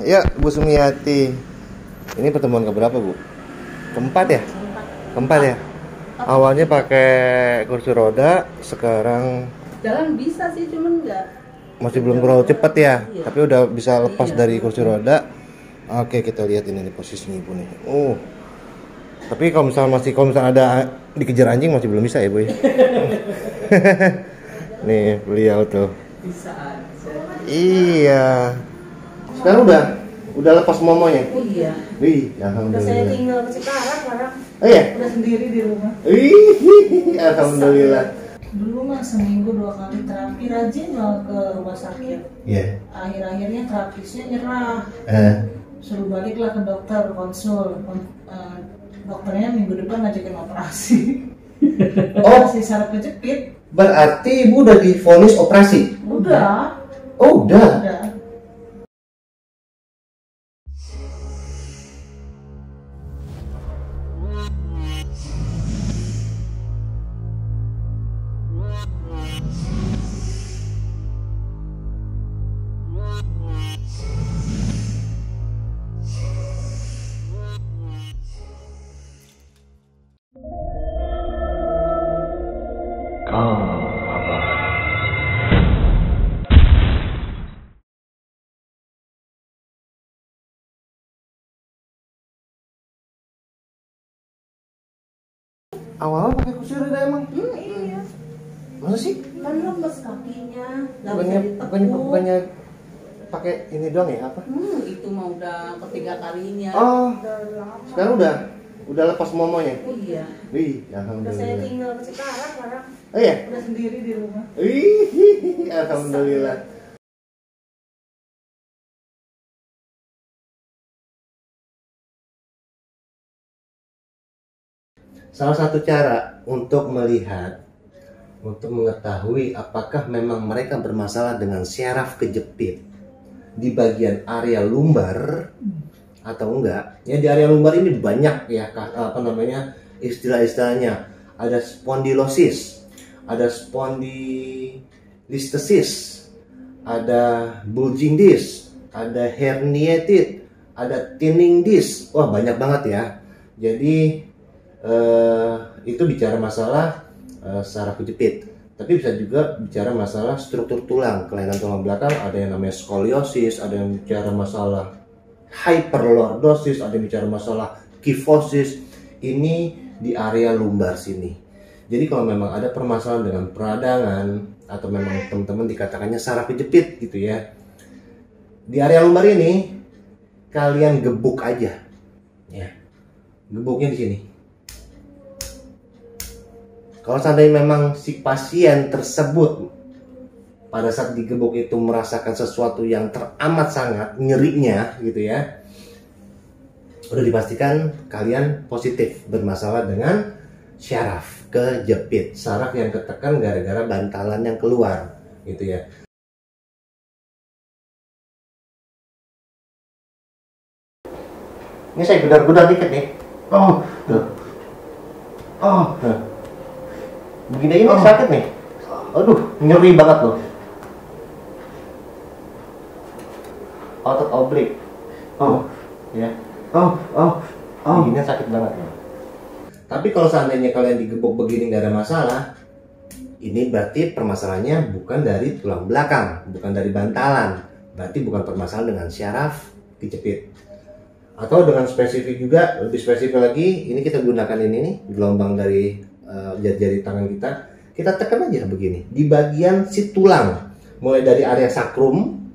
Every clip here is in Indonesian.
Ya, Bu Sumiati. Ini pertemuan keberapa, Bu? Keempat ya? Keempat ya? Awalnya pakai kursi roda, sekarang Jalan bisa sih, cuman nggak. masih belum terlalu cepat ya. Iya. Tapi udah bisa lepas Iya. dari kursi roda. Oke, kita lihat ini nih posisinya Ibu nih. Tapi kalau misalnya ada dikejar anjing masih belum bisa ya, Bu ya? Nih, beliau tuh. Bisa aja. Iya. Sekarang udah lepas momonya. Oh iya. Wih, Udah saya alhamdulillah. tinggal sekarang Oh iya. udah sendiri di rumah. Wih, alhamdulillah. Dulu mah seminggu 2 kali terapi, rajin mau ke rumah sakit. Iya. Akhir-akhirnya terapisnya nyerah. Suruh baliklah ke dokter konsul. Dokternya minggu depan ngajakin operasi. Oh. Masih saraf kejepit. Berarti Ibu udah divonis operasi? Udah. Oh, udah. Udah. Awalnya pakai kursi roda emang? Iya. Masa sih? Kan lemes kakinya, nggak bisa ditekuk. Bukannya pakai ini doang ya apa? Itu mah udah ketiga kalinya. Oh, Udah lama. sekarang udah lepas momonya. Oh iya. Wih, Udah saya alhamdulillah. tinggal sekarang Oh iya. udah sendiri di rumah. Wih, alhamdulillah. Salah satu cara untuk mengetahui apakah memang mereka bermasalah dengan syaraf kejepit di bagian area lumbar atau enggak. Ya, di area lumbar ini banyak ya istilah-istilahnya. Ada spondylosis, ada spondylistesis, ada bulging disc, ada herniated, ada thinning disc. Wah, banyak banget ya. Jadi itu bicara masalah saraf kejepit, tapi bisa juga bicara masalah struktur tulang, kelainan tulang belakang. Ada yang namanya skoliosis, ada yang bicara masalah hyperlordosis, ada yang bicara masalah kyphosis. Ini di area lumbar sini. Jadi kalau memang ada permasalahan dengan peradangan atau memang teman-teman dikatakannya saraf kejepit gitu ya, di area lumbar ini kalian gebuk aja ya, gebuknya di sini. Kalau seandainya memang si pasien tersebut pada saat digebuk itu merasakan sesuatu yang teramat sangat nyerinya gitu ya, udah dipastikan kalian positif bermasalah dengan syaraf kejepit, saraf yang ketekan gara-gara bantalan yang keluar gitu ya. Ini saya gedar-gedar dikit nih. Oh, tuh. Oh, tuh. Begini ini sakit nih. Aduh, nyeri banget loh. Otot oblik. Oh, ya. Ini sakit banget ya. Tapi kalau seandainya kalian digebuk begini nggak ada masalah, ini berarti permasalahannya bukan dari tulang belakang, bukan dari bantalan. Berarti bukan permasalahan dengan syaraf kejepit. Atau dengan spesifik juga, lebih spesifik lagi, ini kita gunakan ini nih, gelombang dari jari tangan kita tekan aja begini di bagian si tulang, mulai dari area sakrum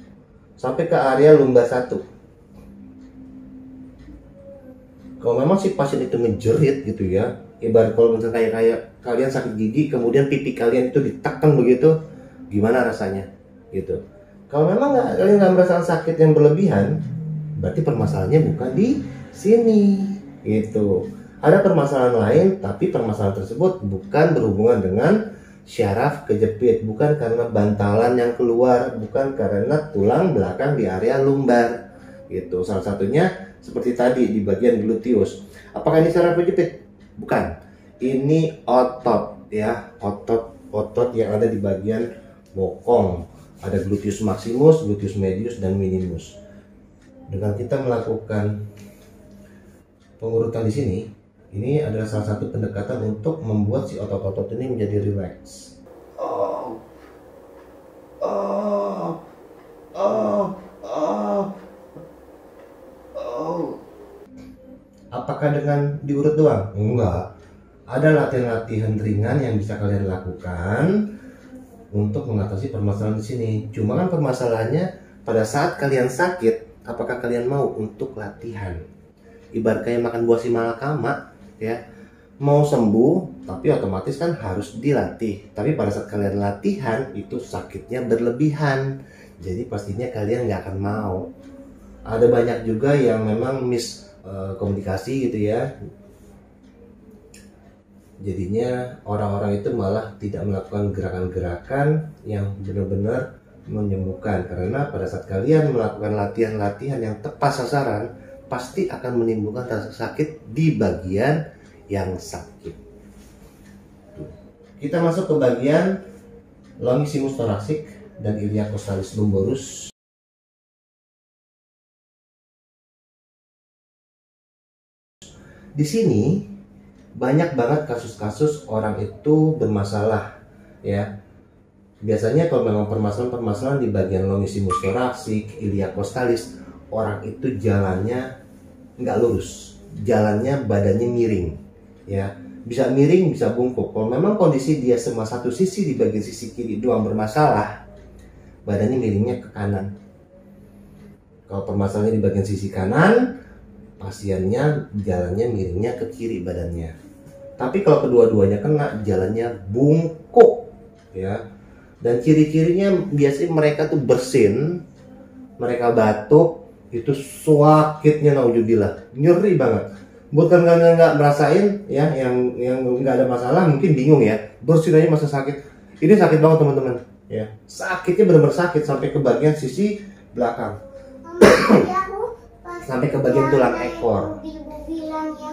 sampai ke area lumbar 1. Kalau memang si pasien itu ngejerit gitu ya, ibarat kalau misalnya kayak kalian sakit gigi kemudian pipi kalian itu ditekan begitu, gimana rasanya gitu. Kalau memang kalian nggak merasakan sakit yang berlebihan, berarti permasalahannya bukan di sini gitu. Ada permasalahan lain, tapi permasalahan tersebut bukan berhubungan dengan syaraf kejepit, bukan karena bantalan yang keluar, bukan karena tulang belakang di area lumbar gitu. Salah satunya seperti tadi di bagian gluteus. Apakah ini syaraf kejepit? Bukan. Ini otot ya, otot yang ada di bagian bokong. Ada gluteus maximus, gluteus medius dan minimus. Dengan kita melakukan pengurutan di sini, ini adalah salah satu pendekatan untuk membuat si otot-otot ini menjadi rileks. Apakah dengan diurut doang? Enggak. Ada latihan-latihan ringan yang bisa kalian lakukan untuk mengatasi permasalahan di sini. Cuma kan permasalahannya pada saat kalian sakit, apakah kalian mau untuk latihan? Ibarat kayak makan buah si malakama, ya. Mau sembuh, tapi otomatis kan harus dilatih. Tapi pada saat kalian latihan, itu sakitnya berlebihan. Jadi pastinya kalian nggak akan mau. Ada banyak juga yang memang komunikasi gitu ya. Jadinya orang-orang itu malah tidak melakukan gerakan-gerakan yang benar-benar menyembuhkan. Karena pada saat kalian melakukan latihan-latihan yang tepat sasaran, pasti akan menimbulkan rasa sakit di bagian yang sakit. Kita masuk ke bagian longissimus thoracic dan iliacostalis lumborus. Di sini banyak banget kasus-kasus orang itu bermasalah, ya. Biasanya kalau memang permasalahan-permasalahan di bagian longissimus thoracic, iliacostalis, orang itu jalannya nggak lurus, jalannya badannya miring, ya. Bisa miring, bisa bungkuk. Kalau memang kondisi dia cuma satu sisi di bagian sisi kiri doang bermasalah, badannya miringnya ke kanan. Kalau permasalahannya di bagian sisi kanan, pasiennya jalannya miringnya ke kiri badannya. Tapi kalau kedua-duanya kena, jalannya bungkuk, ya. Dan ciri-cirinya biasanya mereka tuh bersin, mereka batuk, itu sakitnya naudzubillah, nyeri banget. Bukan nggak merasain, ya, yang nggak ada masalah mungkin bingung ya, bersin aja masa sakit. Ini sakit banget teman-teman, ya. Sakitnya benar-benar sakit sampai ke bagian sisi belakang. Sampai ke bagian tulang ekor.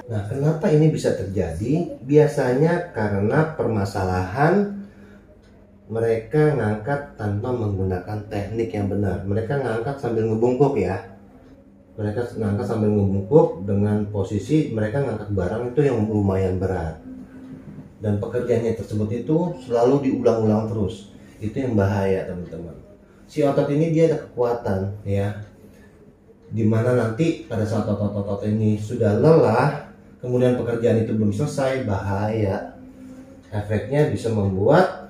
Nah, kenapa ini bisa terjadi? Biasanya karena permasalahan mereka ngangkat tanpa menggunakan teknik yang benar. Mereka ngangkat sambil ngebungkuk, ya. Mereka ngangkat sambil ngebungkuk dengan posisi mereka ngangkat barang itu yang lumayan berat. Dan pekerjaannya tersebut itu selalu diulang-ulang terus. Itu yang bahaya, teman-teman. Si otot ini dia ada kekuatan, ya. Dimana nanti pada saat otot-otot ini sudah lelah, kemudian pekerjaan itu belum selesai, bahaya. Efeknya bisa membuat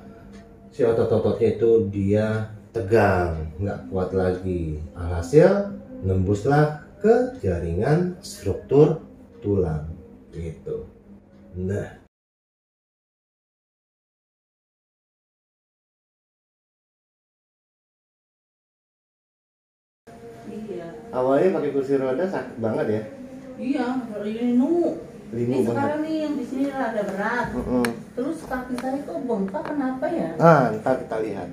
si otot-ototnya itu dia tegang, nggak kuat lagi. Alhasil nembuslah ke jaringan struktur tulang gitu. Nah, awalnya pakai kursi roda sakit banget ya? Iya, linu. Ini Banget. sekarang nih yang di sini rada berat. Terus kaki saya kok bengkak, kenapa ya? Ntar kita lihat.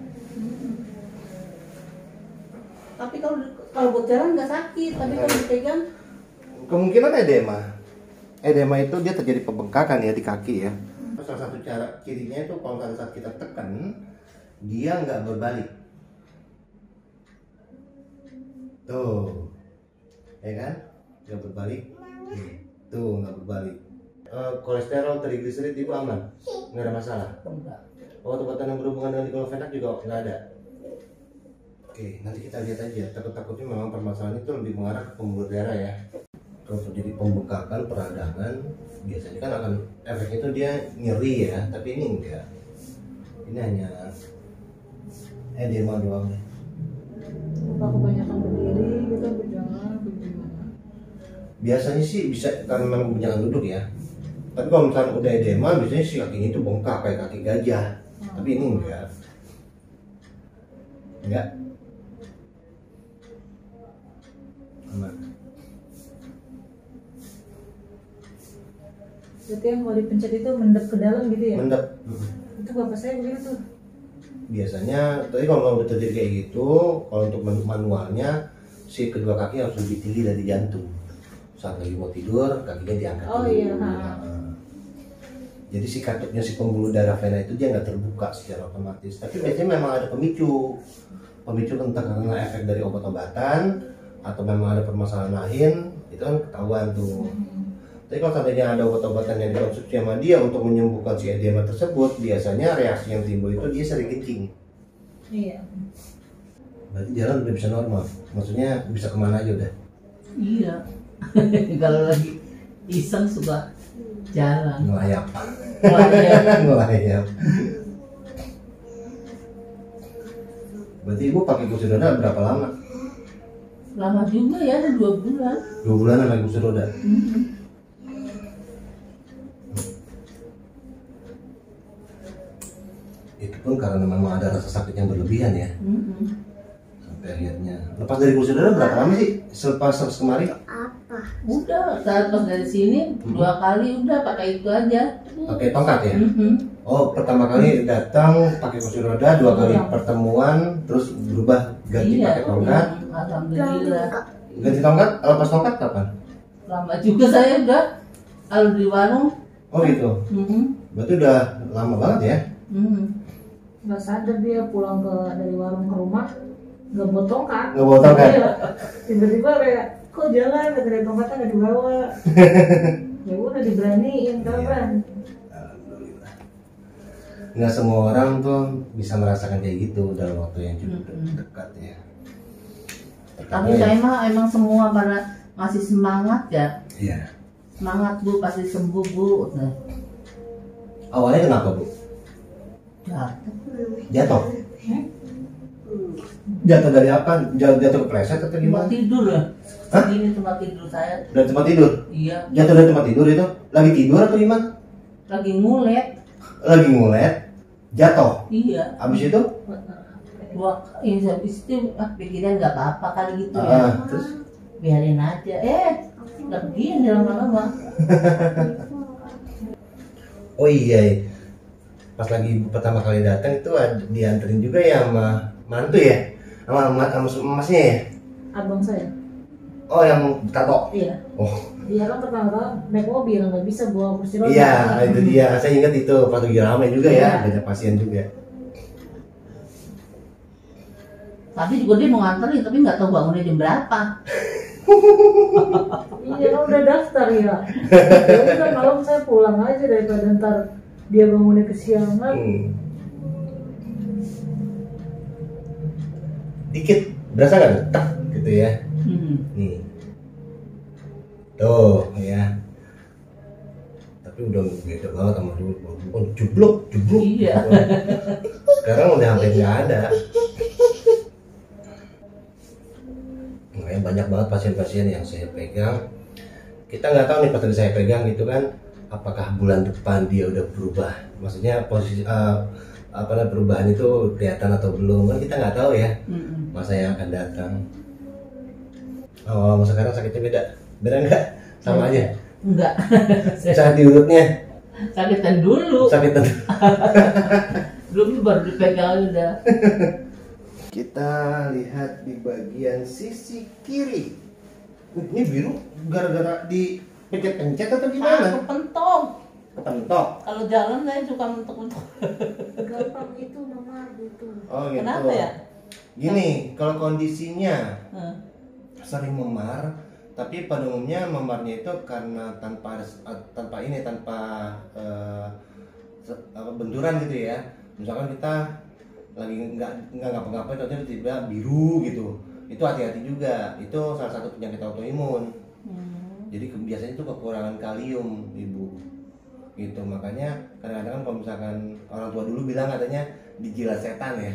Tapi kalau buat jalan nggak sakit, tapi kalau dipegang Kemungkinan edema. Edema itu dia terjadi pembengkakan ya di kaki ya. Salah satu cara cirinya itu kalau pada saat kita tekan, dia nggak berbalik. Tuh, ya kan? Nggak berbalik. Tuh, nggak berbalik. Kolesterol, trigliserid itu aman, nggak ada masalah. Obat-obatan yang berhubungan dengan diklofenak juga nggak ada. Oke, nanti kita lihat aja. Takut-takutnya memang permasalahan itu lebih mengarah ke pembuluh darah ya. Kalau terjadi pembengkakan, peradangan, biasanya kan akan efeknya itu dia nyeri ya, tapi ini enggak. Ini hanya edema doang ya. apa kebanyakan berdiri gitu, berjalan, bagaimana? Biasanya sih bisa karena memang kebanyakan duduk ya. Tapi kalau misalnya udah edema, biasanya si kakinya itu bengkak kayak kaki gajah. Tapi ini enggak. Enggak. Aman. Berarti yang kalau dipencet itu mendep ke dalam gitu ya? Mendep. Itu bapak saya begitu tuh. Biasanya, tapi kalau udah terjadi kayak gitu, kalau untuk manualnya si kedua kaki harus lebih tinggi dari jantung. Saat lagi mau tidur, kakinya diangkat Oh dulu. iya. Jadi si katupnya si pembuluh darah vena itu dia nggak terbuka secara otomatis. Tapi biasanya memang ada pemicu. Pemicu entah karena efek dari obat-obatan atau memang ada permasalahan lain, itu kan ketahuan tuh. Tapi kalau seandainya ada obat-obatan yang dikonsumsi sama dia untuk menyembuhkan si edema tersebut, biasanya reaksi yang timbul itu dia sering kencing. Iya. Berarti jalan udah bisa normal, maksudnya bisa kemana aja udah. Iya. Kalau lagi iseng suka jalan. Ngelayap. Ngelayap. Ngelayap. Berarti ibu pakai kursi roda berapa lama? Lama juga ya, ada 2 bulan. 2 bulan pakai kursi roda. Itu pun karena memang ada rasa sakit yang berlebihan ya. Sampai akhirnya lepas dari kursi roda berapa lama sih selepas kemarin? Udah saat pas dari sini 2 kali udah pakai itu aja. Pakai tongkat ya? Oh, pertama kali datang pakai kursi roda, 2 kali pertemuan, terus berubah ganti pakai tongkat. Alhamdulillah. Ganti tongkat, lepas tongkat kapan? Lama juga saya udah kalau di warung. Oh gitu. Berarti udah lama banget ya? Nggak sadar dia pulang dari warung ke rumah nggak bawa tongkat. Nggak bawa tongkat? Iya. Tiba-tiba kayak kok jalan dari tongkatnya nggak dibawa. Ya udah diberaniin kapan. Alhamdulillah. Nggak semua orang tuh bisa merasakan kayak gitu dalam waktu yang cukup dekat ya. Tapi saya mah emang semua pada masih semangat ya. Iya. Semangat Bu, pasti sembuh Bu. Nah, Awalnya kenapa Bu? Jatuh? Jatuh dari apa? Jatuh kepleset atau tempat gimana? tidur ya. Hah? Ini tempat tidur saya. Dari tempat tidur? Iya, Jatuh dari tempat tidur itu? Lagi tidur atau gimana? lagi ngulet. Lagi ngulet, jatuh. Iya. Habis itu? Habis itu pikiran nggak apa-apa kali gitu ya. Terus? Biarin aja. Begini lama-lama. Oh iya, pas lagi pertama kali datang itu dianterin juga ya sama mantu ya, sama emasnya ya. Abang saya. Oh yang tato. Iya. Oh Dia kan pertama naik mobil nggak bisa bawa kursi roda. iya itu dia, saya ingat itu pas lagi ramai juga ya, banyak pasien juga. Tapi juga dia mau nganterin, tapi nggak tahu bangunnya jam berapa. Iya kan udah daftar ya. Ya udah malam saya pulang aja daripada ntar dia bangunnya kesiangan. Dikit berasa nggak tak gitu ya. Nih tuh ya, tapi udah beda banget sama dulu. Oh, jubluk. Iya. Sekarang udah hampir nggak ada. Makanya banyak banget pasien-pasien yang saya pegang, kita nggak tahu nih pas tadi saya pegang gitu kan, apakah bulan depan dia udah berubah, maksudnya posisi perubahan itu kelihatan atau belum, kan kita nggak tahu ya masa yang akan datang. Oh, sekarang sakitnya beda nggak? Sama aja? Enggak. Sakit di urutnya? Sakitan dulu. Sakitan. Belum baru dipegang udah. Kita lihat di bagian sisi kiri. Ini biru gara-gara dipencet-pencet atau gimana? Kepentok. Kepentok. Kalau jalan saya suka mentok-mentok. Gampang itu mama gitu. Oh gitu. Kenapa ya? Gini, kalau kondisinya sering memar, tapi pada umumnya memarnya itu karena tanpa benturan gitu ya. Misalkan kita lagi nggak ngapa-ngapain atau tiba-tiba biru gitu, itu hati-hati juga, itu salah satu penyakit autoimun. Jadi biasanya itu kekurangan kalium ibu gitu, makanya kadang-kadang kalau misalkan orang tua dulu bilang katanya dijilat setan ya.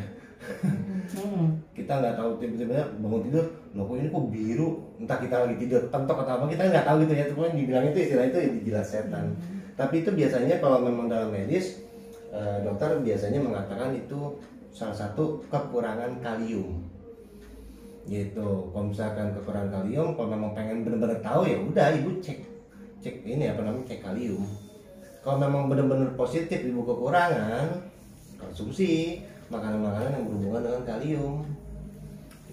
Kita nggak tahu, tiba-tiba bangun tidur loh kok ini kok biru, entah kita lagi tidur pentok atau apa, kita nggak tahu gitu ya, cuma dibilang itu istilah itu dijilat setan. Tapi itu biasanya kalau memang dalam medis, dokter biasanya mengatakan itu salah satu kekurangan kalium gitu. Kalau misalkan kekurangan kalium, kalau memang pengen benar-benar tahu ya udah ibu cek ini cek kalium. Kalau memang benar-benar positif ibu kekurangan, konsumsi makanan-makanan yang berhubungan dengan kalium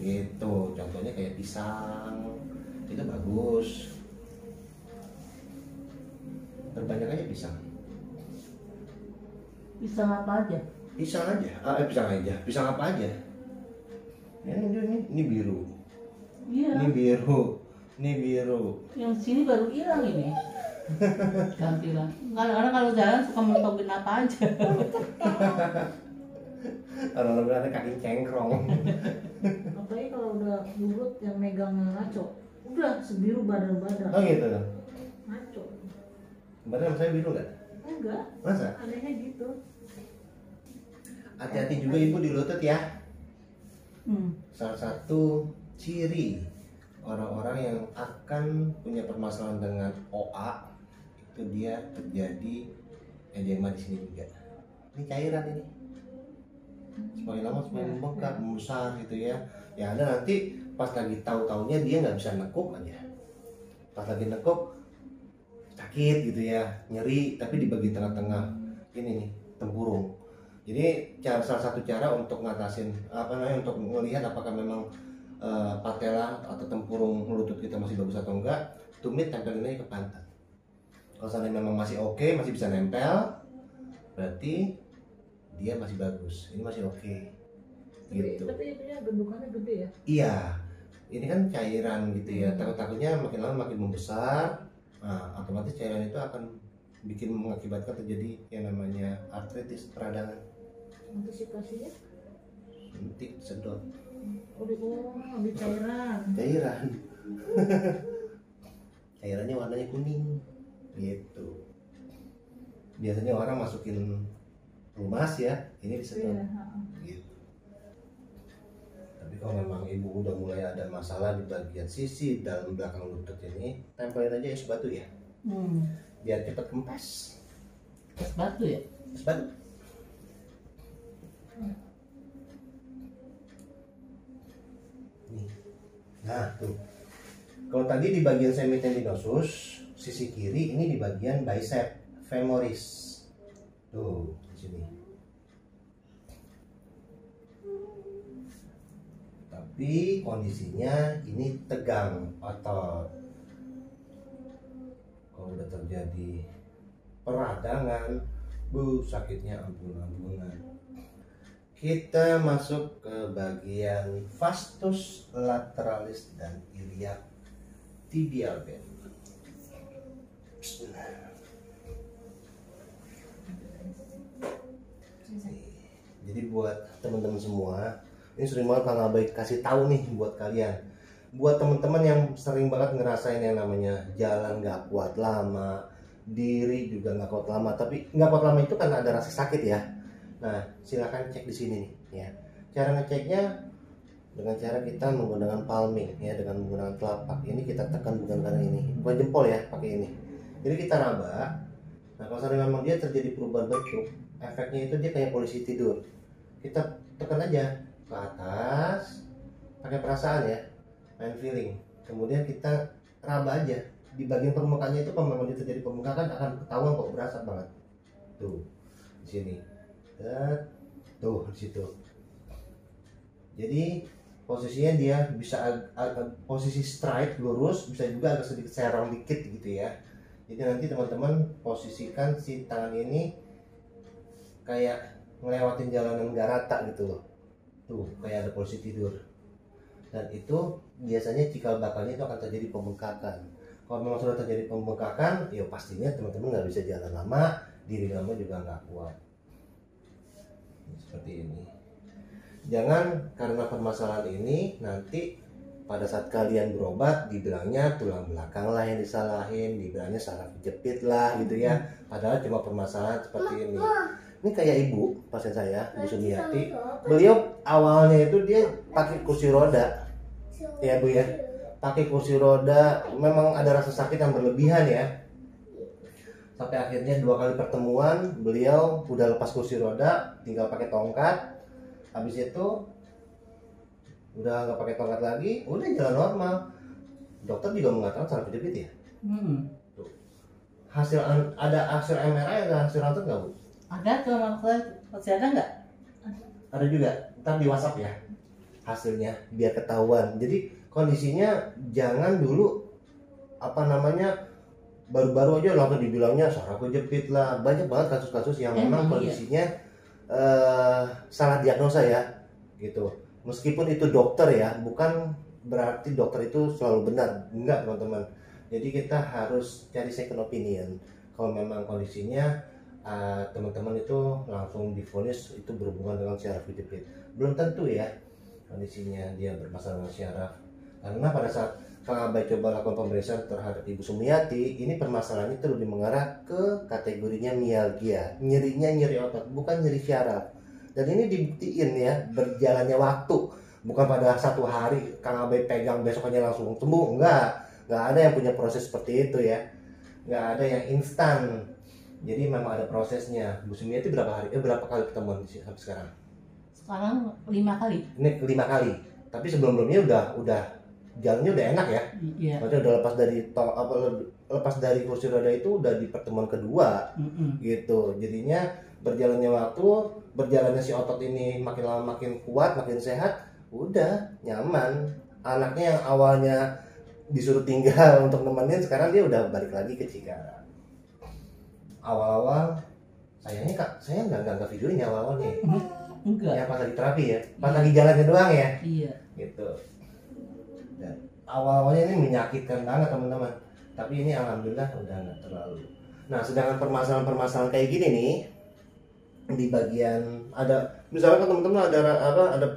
gitu. Contohnya kayak pisang itu bagus, terbanyak aja pisang. Pisang apa aja? Pisang apa aja? Ini biru. Iya. Ini biru. Yang sini baru hilang ini. Ganti lah. Kadang-kadang kalau jalan suka mentopin apa aja. Orang-orang ada kaki cengkrong. Apalagi kalau udah lurut yang megang ngaco, udah sebiru badan-badan. Oh gitu. Ngaco. Kemarin saya biru nggak? Enggak. Masa? Anehnya gitu. Hati-hati juga ibu di lutut ya. Salah satu ciri orang-orang yang akan punya permasalahan dengan OA itu dia terjadi edema di sini juga. Ini cairan ini. Semakin lama semakin membengkak, membesar gitu ya. Ya ada nanti pas lagi tahu-taunya dia nggak bisa nekuk aja. Pas lagi nekuk sakit gitu ya, nyeri tapi di bagian tengah-tengah ini nih tempurung. Jadi salah satu cara untuk ngatasin untuk melihat apakah memang patella atau tempurung lutut kita masih bagus atau enggak, tumit tempelin aja ke pantat. Kalau seandainya memang masih oke, masih bisa nempel, berarti dia masih bagus. Ini masih oke. Gitu. Tapi itunya bentukannya gede ya? Iya. Ini kan cairan gitu ya. Takut-takutnya makin lama makin membesar. Nah, otomatis cairan itu akan mengakibatkan terjadi yang namanya artritis peradangan. Antisipasinya? Suntik, sedot. Ambil cairan. Cairannya warnanya kuning gitu. Biasanya orang masukin pelumas ya, ini disedot. Iya. Gitu. Tapi kalau memang ibu udah mulai ada masalah di bagian sisi dalam belakang lutut ini, tempelin aja es batu ya, biar cepat kempes. Es batu ya? Es batu. Nih. Nah tuh, kalau tadi di bagian semitendinosus sisi kiri, ini di bagian bicep femoris. Tuh di sini. Tapi kondisinya ini tegang otot. Kalau udah terjadi peradangan, sakitnya ampun-ampunan. Kita masuk ke bagian vastus lateralis dan iliac tibial band. Bismillah. Jadi buat teman-teman semua, ini sering banget Kang Abai kasih tahu nih buat kalian. Buat teman-teman yang sering banget ngerasain yang namanya jalan nggak kuat lama, diri juga nggak kuat lama, tapi nggak kuat lama itu karena ada rasa sakit ya. Nah, silakan cek di sini nih ya. Cara ngeceknya dengan cara kita menggunakan palming ya, dengan menggunakan telapak. Ini kita tekan bukan karena ini, bukan jempol ya, pakai ini. Jadi kita raba. Nah, kalau misalnya memang dia terjadi perubahan bentuk, efeknya itu dia kayak posisi tidur. Kita tekan aja ke atas, pakai perasaan ya, main feeling. Kemudian kita raba aja di bagian permukaannya itu. Kalau memang dia terjadi pembengkakan akan ketahuan kok, berasa banget. Tuh di sini. Tuh di situ. Jadi posisinya dia bisa posisi straight lurus, bisa juga agak sedikit serong dikit gitu ya. Jadi nanti teman-teman posisikan si tangan ini kayak ngelewatin jalanan gak rata gitu loh. Tuh kayak ada posisi tidur. Dan itu biasanya cikal bakalnya itu akan terjadi pembengkakan. Kalau memang sudah terjadi pembengkakan, ya pastinya teman-teman nggak bisa jalan lama, diri kamu juga nggak kuat. Seperti ini. Jangan karena permasalahan ini nanti pada saat kalian berobat dibilangnya tulang belakang lah yang disalahin, dibilangnya saraf jepit lah gitu ya. Padahal cuma permasalahan seperti ini. Ini kayak ibu pasien saya, Bu Sumiati. Beliau awalnya itu dia pakai kursi roda, ya Bu ya. Pakai kursi roda, memang ada rasa sakit yang berlebihan ya. Sampai akhirnya 2 kali pertemuan beliau udah lepas kursi roda, tinggal pakai tongkat. Habis itu udah nggak pakai tongkat lagi, udah jalan normal. Dokter juga mengatakan saraf jepit ya. Tuh. Ada hasil MRI, ada hasil rantut nggak Bu? Ada tuh, masih ada nggak? Ada juga, ntar di WhatsApp ya hasilnya biar ketahuan. Jadi kondisinya jangan dulu baru-baru aja langsung dibilangnya saraf kejepit lah. Banyak banget kasus-kasus yang memang kondisinya salah diagnosa ya gitu. Meskipun itu dokter ya, bukan berarti dokter itu selalu benar, enggak teman-teman. Jadi kita harus cari second opinion. Kalau memang kondisinya teman-teman itu langsung divonis itu berhubungan dengan syaraf kejepit, belum tentu ya kondisinya dia bermasalah dengan syaraf. Karena pada saat Kang Abai coba lakukan pemeriksaan terhadap Ibu Sumiati, ini permasalahannya itu lebih mengarah ke kategorinya mialgia, nyerinya nyeri otot, bukan nyeri syaraf. Dan ini dibuktiin ya berjalannya waktu, bukan pada satu hari Kang Abai pegang besokannya langsung sembuh, enggak ada yang punya proses seperti itu ya, nggak ada yang instan. Jadi memang ada prosesnya. Bu Sumiati berapa kali ketemuan sampai sekarang? Sekarang 5 kali. Ini 5 kali. Tapi sebelumnya udah jalannya udah enak ya. Iya. Maksudnya udah lepas dari kursi roda itu udah di pertemuan kedua. Gitu. Jadinya berjalannya waktu, berjalannya si otot ini makin lama makin kuat, makin sehat, udah nyaman. Anaknya yang awalnya disuruh tinggal untuk nemenin, sekarang dia udah balik lagi ke Cikarang. Awal-awal sayangnya Kak, saya nggak videonya awal-awalnya. Enggak. Ya pas lagi terapi ya, pas lagi jalannya doang ya. Iya. Gitu. Dan awal-awalnya ini menyakitkan banget teman-teman. Tapi ini alhamdulillah udah nggak terlalu. Nah, sedangkan permasalahan-permasalahan kayak gini nih di bagian ada, misalkan teman-teman ada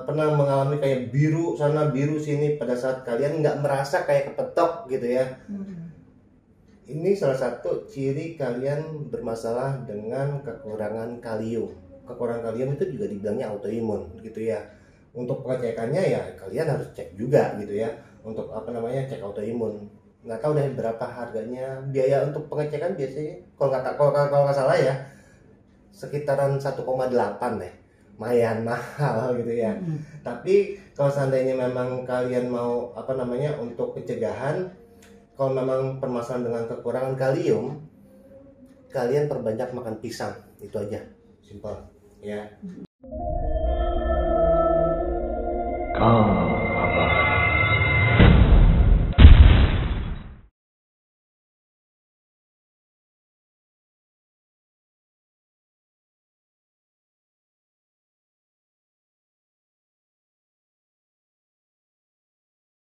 pernah mengalami kayak biru sana biru sini pada saat kalian nggak merasa kayak kepetok gitu ya. Ini salah satu ciri kalian bermasalah dengan kekurangan kalium. Kekurangan kalium itu juga dibilangnya autoimun gitu ya. Untuk pengecekannya ya kalian harus cek juga gitu ya. Untuk cek autoimun. Nggak tahu deh berapa harganya. Biaya untuk pengecekan biasanya kalau nggak salah ya sekitaran 1,8 deh. Lumayan mahal gitu ya. Tapi kalau seandainya memang kalian mau untuk pencegahan, kalau memang permasalahan dengan kekurangan kalium, kalian perbanyak makan pisang, itu aja, simpel ya.